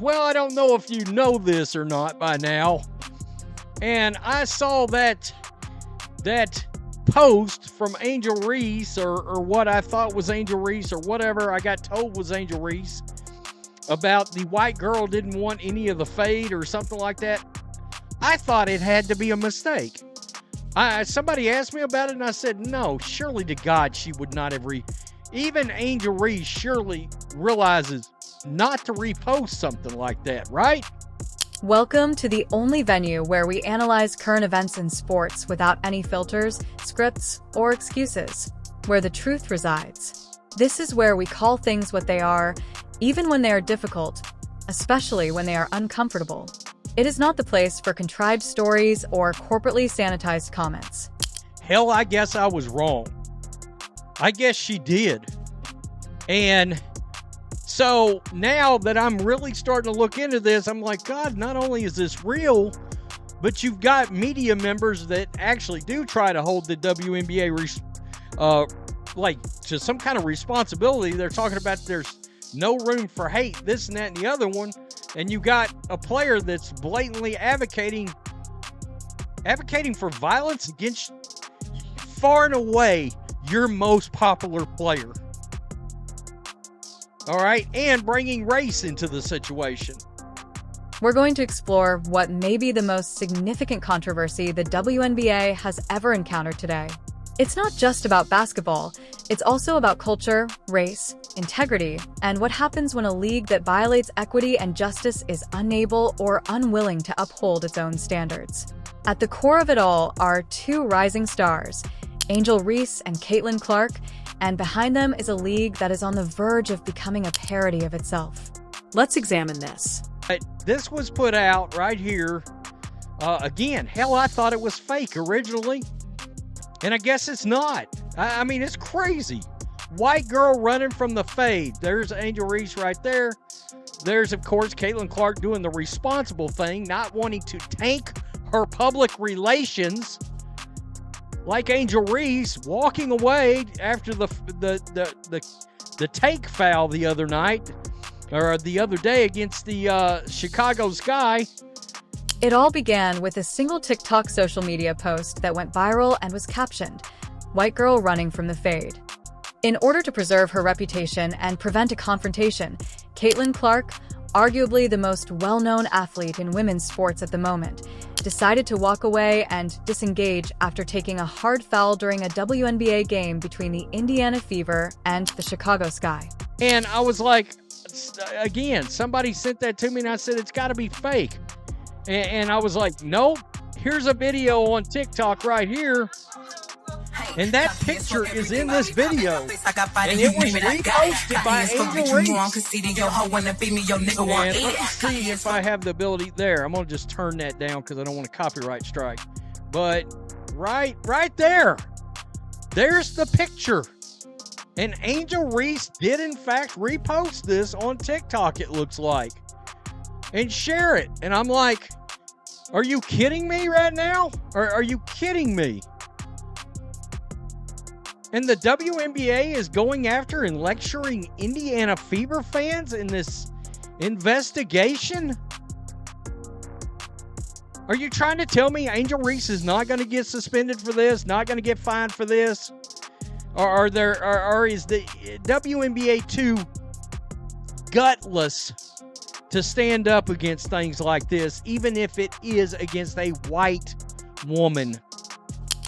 Well, I don't know if you know this or not by now. And I saw that post from Angel Reese or what I thought was Angel Reese or whatever I got told was Angel Reese about the white girl didn't want any of the fade or something like that. I thought it had to be a mistake. Somebody asked me about it and I said, no, surely to God she would not have even Angel Reese surely realizes not to repost something like that, right? Welcome to the only venue where we analyze current events in sports without any filters, scripts, or excuses, where the truth resides. This is where we call things what they are, even when they are difficult, especially when they are uncomfortable. It is not the place for contrived stories or corporately sanitized comments. Hell, I guess I was wrong. I guess she did. And so now that I'm really starting to look into this, I'm like, God, not only is this real, but you've got media members that actually do try to hold the WNBA to some kind of responsibility. They're talking about there's no room for hate, this and that and the other one. And you got a player that's blatantly advocating for violence against far and away your most popular player. All right, and bringing race into the situation. We're going to explore what may be the most significant controversy the WNBA has ever encountered today. It's not just about basketball, it's also about culture, race, integrity, and what happens when a league that violates equity and justice is unable or unwilling to uphold its own standards. At the core of it all are two rising stars, Angel Reese and CaitlinClark, and behind them is a league that is on the verge of becoming a parody of itself. Let's examine this. This was put out right here. Again, hell, I thought it was fake originally. And I guess it's not. I mean, it's crazy. White girl running from the fade. There's Angel Reese right there. There's, of course, CaitlinClark doing the responsible thing, not wanting to tank her public relations. Like Angel Reese walking away after the take foul the other night, or the other day against the Chicago Sky. It all began with a single TikTok social media post that went viral and was captioned, "White girl running from the fade." In order to preserve her reputation and prevent a confrontation, CaitlinClark, arguably the most well-known athlete in women's sports at the moment, decided to walk away and disengage after taking a hard foul during a WNBA game between the Indiana Fever and the Chicago Sky. And I was like, again, somebody sent that to me and I said, it's got to be fake. And I was like, nope, here's a video on TikTok right here. And that picture is in this video. And it was reposted by Angel Reese. And let's see if I have the ability there. I'm going to just turn that down because I don't want a copyright strike. But right there, there's the picture. And Angel Reese did, in fact, repost this on TikTok, it looks like. And share it. And I'm like, are you kidding me right now? Or are you kidding me? And the WNBA is going after and lecturing Indiana Fever fans in this investigation? Are you trying to tell me Angel Reese is not going to get suspended for this, not going to get fined for this? Or is the WNBA too gutless to stand up against things like this, even if it is against a white woman?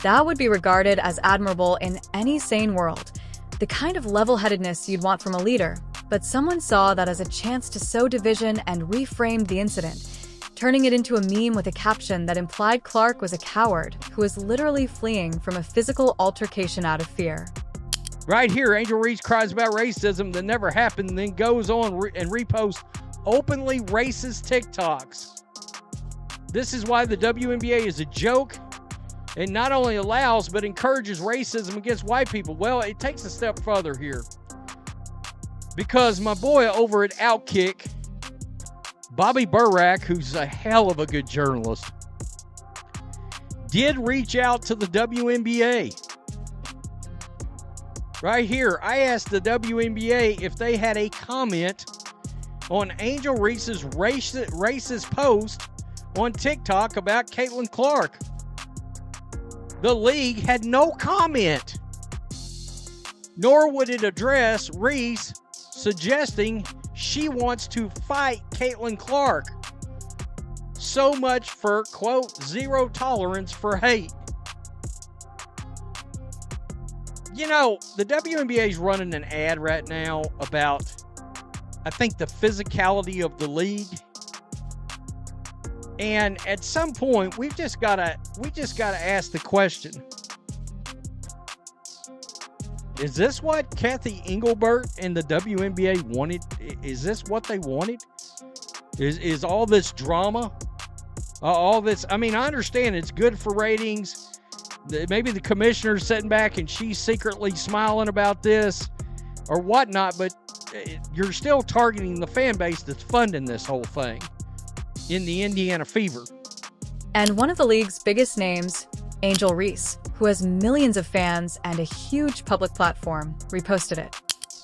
That would be regarded as admirable in any sane world, the kind of level-headedness you'd want from a leader. But someone saw that as a chance to sow division and reframed the incident, turning it into a meme with a caption that implied Clark was a coward who was literally fleeing from a physical altercation out of fear. Right here, Angel Reese cries about racism that never happened, then goes on and reposts openly racist TikToks. This is why the WNBA is a joke. It not only allows, but encourages racism against white people. Well, it takes a step further here. Because my boy over at Outkick, Bobby Burack, who's a hell of a good journalist, did reach out to the WNBA. Right here, I asked the WNBA if they had a comment on Angel Reese's racist post on TikTok about CaitlinClark. The league had no comment, nor would it address Reese suggesting she wants to fight CaitlinClark. So much for, quote, zero tolerance for hate. You know, the WNBA is running an ad right now about, I think, the physicality of the league. And at some point, we just gotta ask the question: is this what Cathy Engelbert and the WNBA wanted? Is this what they wanted? Is all this drama, all this? I mean, I understand it's good for ratings. Maybe the commissioner's sitting back and she's secretly smiling about this or whatnot, but you're still targeting the fan base that's funding this whole thing in the Indiana Fever. And one of the league's biggest names, Angel Reese, who has millions of fans and a huge public platform, reposted it.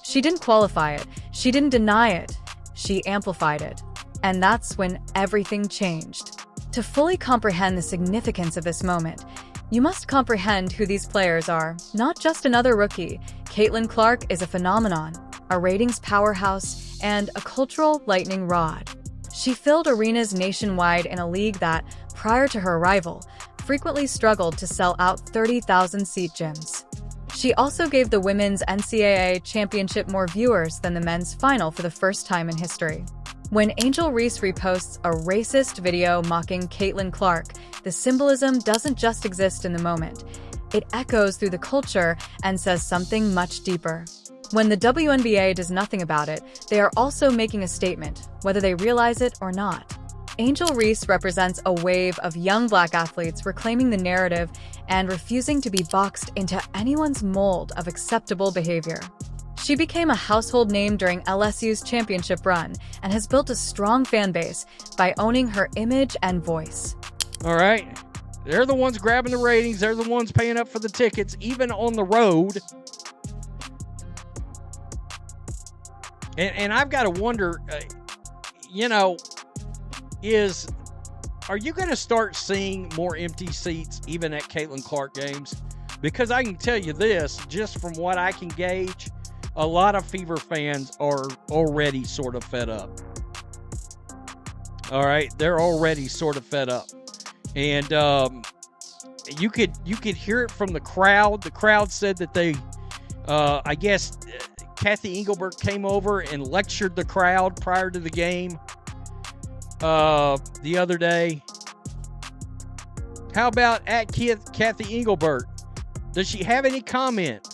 She didn't qualify it. She didn't deny it. She amplified it. And that's when everything changed. To fully comprehend the significance of this moment, you must comprehend who these players are. Not just another rookie. CaitlinClark is a phenomenon, a ratings powerhouse, and a cultural lightning rod. She filled arenas nationwide in a league that, prior to her arrival, frequently struggled to sell out 30,000-seat gyms. She also gave the women's NCAA championship more viewers than the men's final for the first time in history. When Angel Reese reposts a racist video mocking CaitlinClark, the symbolism doesn't just exist in the moment. It echoes through the culture and says something much deeper. When the WNBA does nothing about it, they are also making a statement, whether they realize it or not. Angel Reese represents a wave of young Black athletes reclaiming the narrative and refusing to be boxed into anyone's mold of acceptable behavior. She became a household name during LSU's championship run and has built a strong fan base by owning her image and voice. All right. They're the ones grabbing the ratings. They're the ones paying up for the tickets, even on the road. And I've got to wonder, are you going to start seeing more empty seats even at CaitlinClark games? Because I can tell you this, just from what I can gauge, a lot of Fever fans are already sort of fed up. All right, they're already sort of fed up. And you could hear it from the crowd. The crowd said that they, I guess, Cathy Engelbert came over and lectured the crowd prior to the game the other day. How about at Cathy Engelbert? Does she have any comment?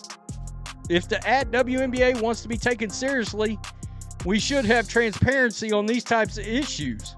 If the at WNBA wants to be taken seriously, we should have transparency on these types of issues.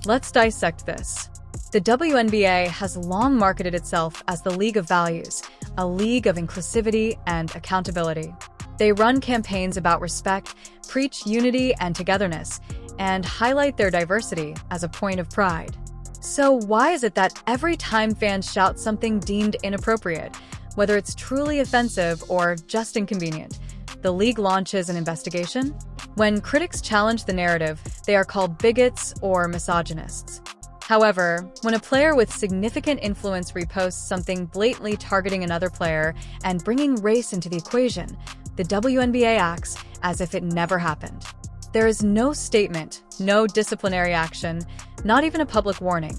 Let's dissect this. The WNBA has long marketed itself as the League of Values, a league of inclusivity and accountability. They run campaigns about respect, preach unity and togetherness, and highlight their diversity as a point of pride. So why is it that every time fans shout something deemed inappropriate, whether it's truly offensive or just inconvenient, the league launches an investigation? When critics challenge the narrative, they are called bigots or misogynists. However, when a player with significant influence reposts something blatantly targeting another player and bringing race into the equation, the WNBA acts as if it never happened. There is no statement, no disciplinary action, not even a public warning.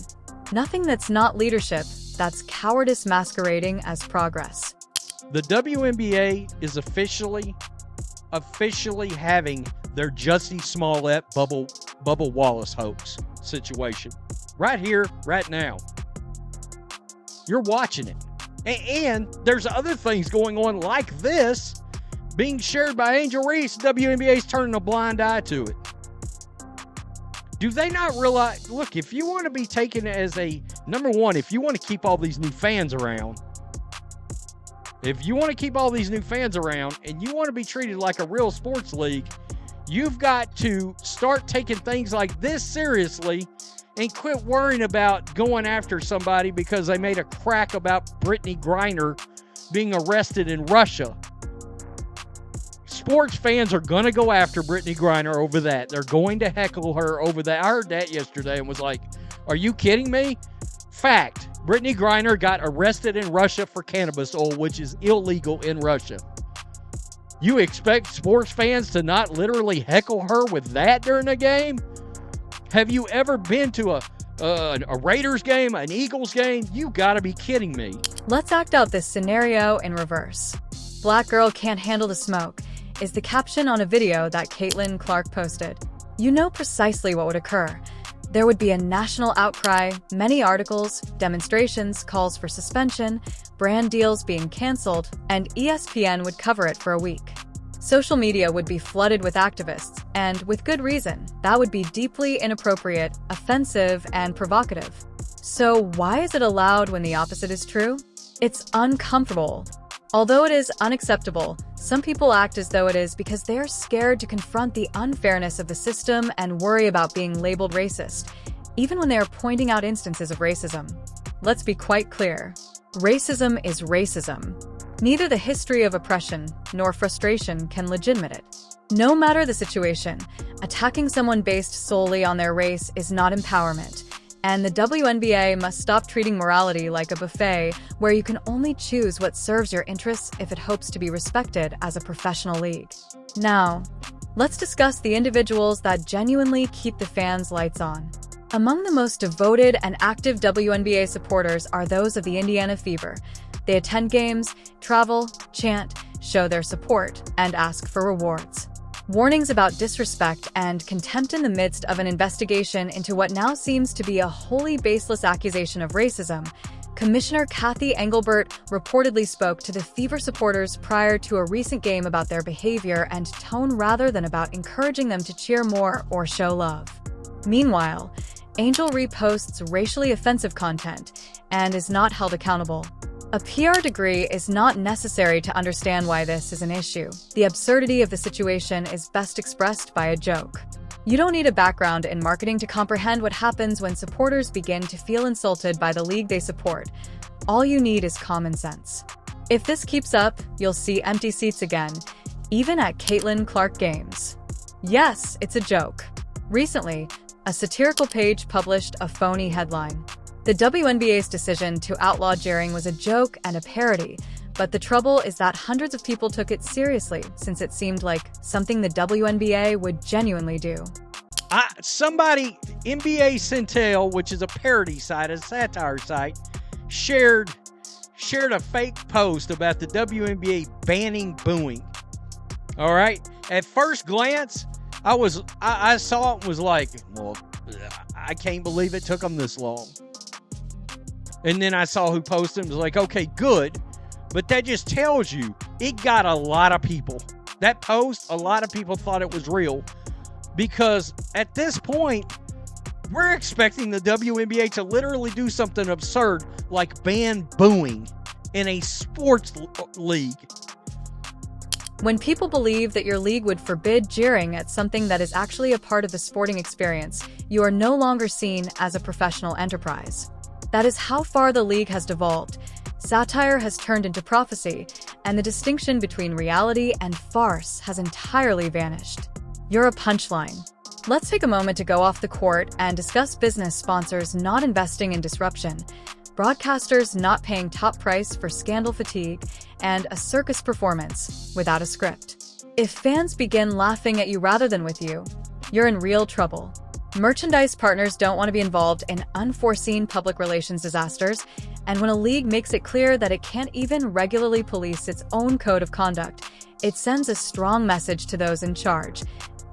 Nothing that's not leadership, that's cowardice masquerading as progress. The WNBA is officially having their Jussie Smollett Bubba Wallace hoax situation. Right here, right now. You're watching it. And there's other things going on like this being shared by Angel Reese. WNBA's turning a blind eye to it. Do they not realize, look, if you want to be taken as a, number one, if you want to keep all these new fans around, and you want to be treated like a real sports league, you've got to start taking things like this seriously and quit worrying about going after somebody because they made a crack about Brittany Griner being arrested in Russia. sports fans are going to go after Brittany Griner over that. They're going to heckle her over that. I heard that yesterday and was like, are you kidding me? Fact, Brittany Griner got arrested in Russia for cannabis oil, which is illegal in Russia. You expect sports fans to not literally heckle her with that during a game? Have you ever been to a Raiders game, an Eagles game? You gotta be kidding me. Let's act out this scenario in reverse. Black girl can't handle the smoke is the caption on a video that CaitlinClark posted. You know precisely what would occur. There would be a national outcry, many articles, demonstrations, calls for suspension, brand deals being canceled, and ESPN would cover it for a week. Social media would be flooded with activists, and with good reason. That would be deeply inappropriate, offensive, and provocative. So why is it allowed when the opposite is true? It's uncomfortable. Although it is unacceptable, some people act as though it is because they're scared to confront the unfairness of the system and worry about being labeled racist, even when they are pointing out instances of racism. Let's be quite clear. Racism is racism. Neither the history of oppression nor frustration can legitimate it. No matter the situation, attacking someone based solely on their race is not empowerment. And the WNBA must stop treating morality like a buffet where you can only choose what serves your interests if it hopes to be respected as a professional league. Now, let's discuss the individuals that genuinely keep the fans' lights on. Among the most devoted and active WNBA supporters are those of the Indiana Fever. They attend games, travel, chant, show their support, and ask for rewards. Warnings about disrespect and contempt in the midst of an investigation into what now seems to be a wholly baseless accusation of racism. Commissioner Kathy Engelbert reportedly spoke to the Fever supporters prior to a recent game about their behavior and tone rather than about encouraging them to cheer more or show love. Meanwhile, Angel Reese posts racially offensive content and is not held accountable. A PR degree is not necessary to understand why this is an issue. The absurdity of the situation is best expressed by a joke. You don't need a background in marketing to comprehend what happens when supporters begin to feel insulted by the league they support. All you need is common sense. If this keeps up, you'll see empty seats again, even at CaitlinClark games. Yes, it's a joke. Recently, a satirical page published a phony headline. The WNBA's decision to outlaw jeering was a joke and a parody, but the trouble is that hundreds of people took it seriously since it seemed like something the WNBA would genuinely do. Somebody, NBA Centel, which is a parody site, a satire site, shared a fake post about the WNBA banning booing. All right? At first glance, I saw it and was like, well, I can't believe it took them this long. And then I saw who posted and was like, okay, good. But that just tells you it got a lot of people. That post, a lot of people thought it was real. Because at this point, we're expecting the WNBA to literally do something absurd like ban booing in a sports league. When people believe that your league would forbid jeering at something that is actually a part of the sporting experience, you are no longer seen as a professional enterprise. That is how far the league has devolved. Satire has turned into prophecy, and the distinction between reality and farce has entirely vanished. You're a punchline. Let's take a moment to go off the court and discuss business sponsors not investing in disruption, broadcasters not paying top price for scandal fatigue, and a circus performance without a script. If fans begin laughing at you rather than with you, you're in real trouble. Merchandise partners don't want to be involved in unforeseen public relations disasters, and when a league makes it clear that it can't even regularly police its own code of conduct, it sends a strong message to those in charge.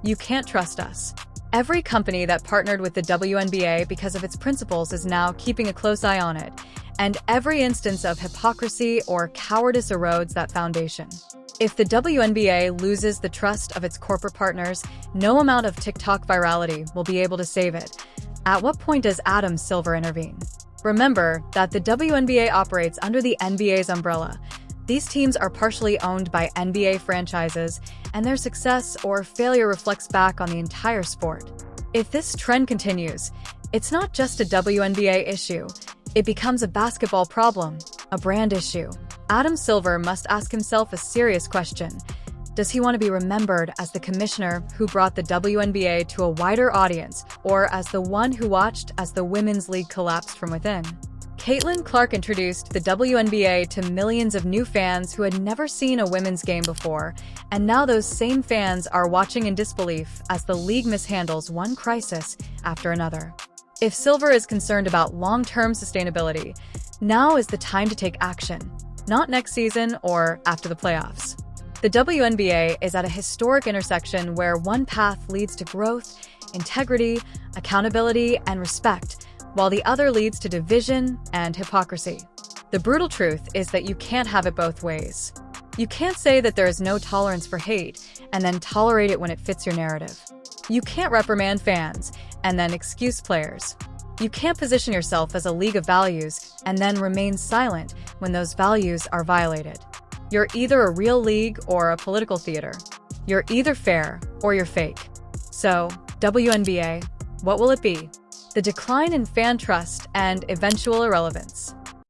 You can't trust us. Every company that partnered with the WNBA because of its principles is now keeping a close eye on it, and every instance of hypocrisy or cowardice erodes that foundation. If the WNBA loses the trust of its corporate partners, no amount of TikTok virality will be able to save it. At what point does Adam Silver intervene? Remember that the WNBA operates under the NBA's umbrella. These teams are partially owned by NBA franchises, and their success or failure reflects back on the entire sport. If this trend continues, it's not just a WNBA issue. It becomes a basketball problem, a brand issue. Adam Silver must ask himself a serious question. Does he want to be remembered as the commissioner who brought the WNBA to a wider audience, or as the one who watched as the women's league collapsed from within? CaitlinClark introduced the WNBA to millions of new fans who had never seen a women's game before, and now those same fans are watching in disbelief as the league mishandles one crisis after another. If Silver is concerned about long-term sustainability, now is the time to take action, not next season or after the playoffs. The WNBA is at a historic intersection where one path leads to growth, integrity, accountability, and respect, while the other leads to division and hypocrisy. The brutal truth is that you can't have it both ways. You can't say that there is no tolerance for hate and then tolerate it when it fits your narrative. You can't reprimand fans and then excuse players. You can't position yourself as a league of values and then remain silent when those values are violated. You're either a real league or a political theater. You're either fair or you're fake. So, WNBA, what will it be? The decline in fan trust and eventual irrelevance.